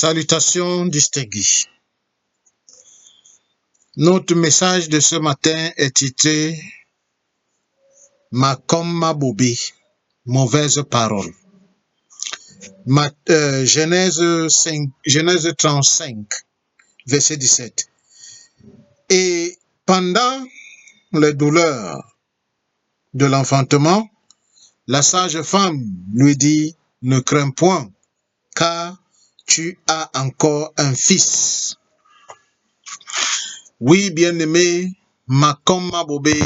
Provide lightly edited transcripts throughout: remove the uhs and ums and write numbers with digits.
Salutations distinguées. Notre message de ce matin est titré « Makoma Bobé, mauvaise parole ». Genèse 35, verset 17. Et pendant les douleurs de l'enfantement, la sage femme lui dit « Ne crains point, car tu as encore un fils. » Oui, bien-aimé, Makoma Bobé,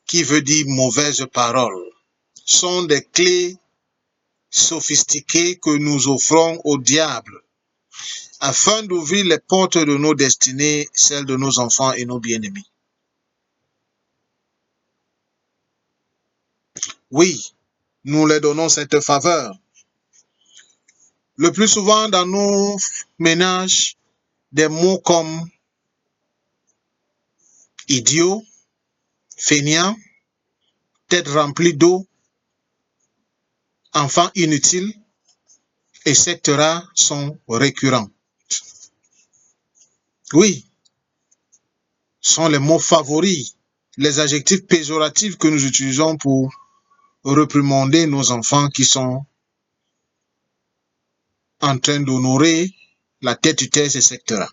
qui veut dire mauvaise parole, sont des clés sophistiquées que nous offrons au diable afin d'ouvrir les portes de nos destinées, celles de nos enfants et nos bien-aimés. Oui, nous leur donnons cette faveur. Le plus souvent dans nos ménages, des mots comme idiot, fainéant, tête remplie d'eau, enfant inutile, etc. sont récurrents. Oui, sont les mots favoris, les adjectifs péjoratifs que nous utilisons pour réprimander nos enfants qui sont en train d'honorer la tête-tête, etc.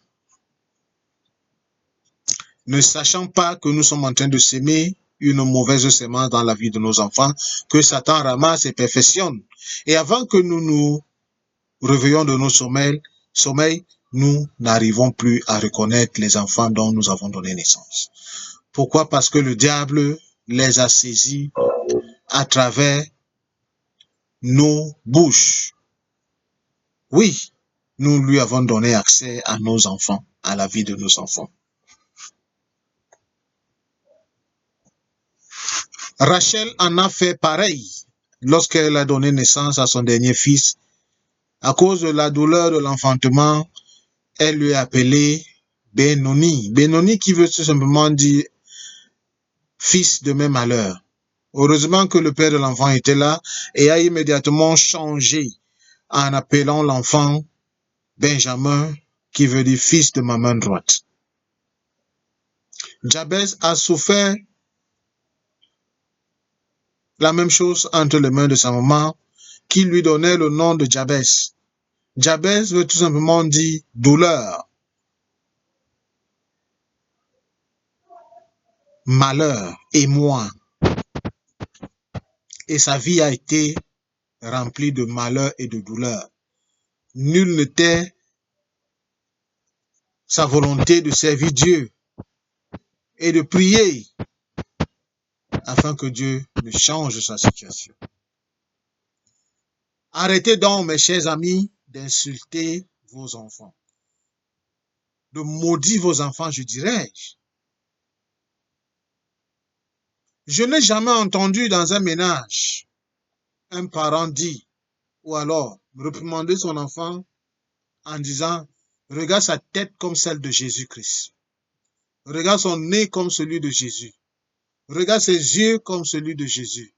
Ne sachant pas que nous sommes en train de s'aimer une mauvaise semence dans la vie de nos enfants, que Satan ramasse et perfectionne. Et avant que nous nous réveillons de nos sommeils, nous n'arrivons plus à reconnaître les enfants dont nous avons donné naissance. Pourquoi? Parce que le diable les a saisis à travers nos bouches. Oui, nous lui avons donné accès à nos enfants, à la vie de nos enfants. Rachel en a fait pareil lorsqu'elle a donné naissance à son dernier fils. À cause de la douleur de l'enfantement, elle lui a appelé Benoni. Benoni qui veut tout simplement dire fils de mes malheurs. Heureusement que le père de l'enfant était là et a immédiatement changé en appelant l'enfant Benjamin, qui veut dire fils de ma main droite. Jabez a souffert la même chose entre les mains de sa maman, qui lui donnait le nom de Jabez. Jabez veut tout simplement dire douleur, malheur, émoi. Et sa vie a été remplie de malheur et de douleur. Nul n'était sa volonté de servir Dieu et de prier afin que Dieu ne change sa situation. Arrêtez donc, mes chers amis, d'insulter vos enfants, de maudire vos enfants, je dirais. Je n'ai jamais entendu dans un ménage un parent dire, ou alors réprimander son enfant en disant, regarde sa tête comme celle de Jésus-Christ. Regarde son nez comme celui de Jésus. Regarde ses yeux comme celui de Jésus.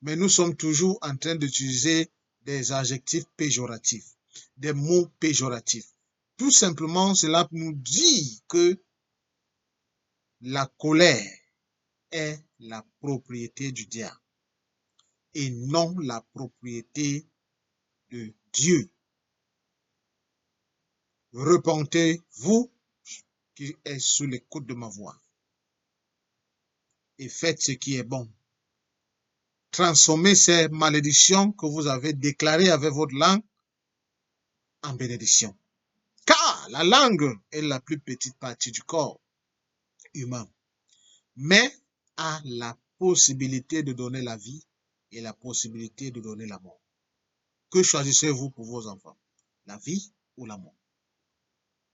Mais nous sommes toujours en train d'utiliser des adjectifs péjoratifs, des mots péjoratifs. Tout simplement, cela nous dit que la colère est la propriété du diable et non la propriété de Dieu. Repentez-vous qui êtes sous l'écoute de ma voix et faites ce qui est bon. Transformez ces malédictions que vous avez déclarées avec votre langue en bénédiction. Car la langue est la plus petite partie du corps humain, mais a la possibilité de donner la vie et la possibilité de donner la mort. Que choisissez-vous pour vos enfants? La vie ou la mort?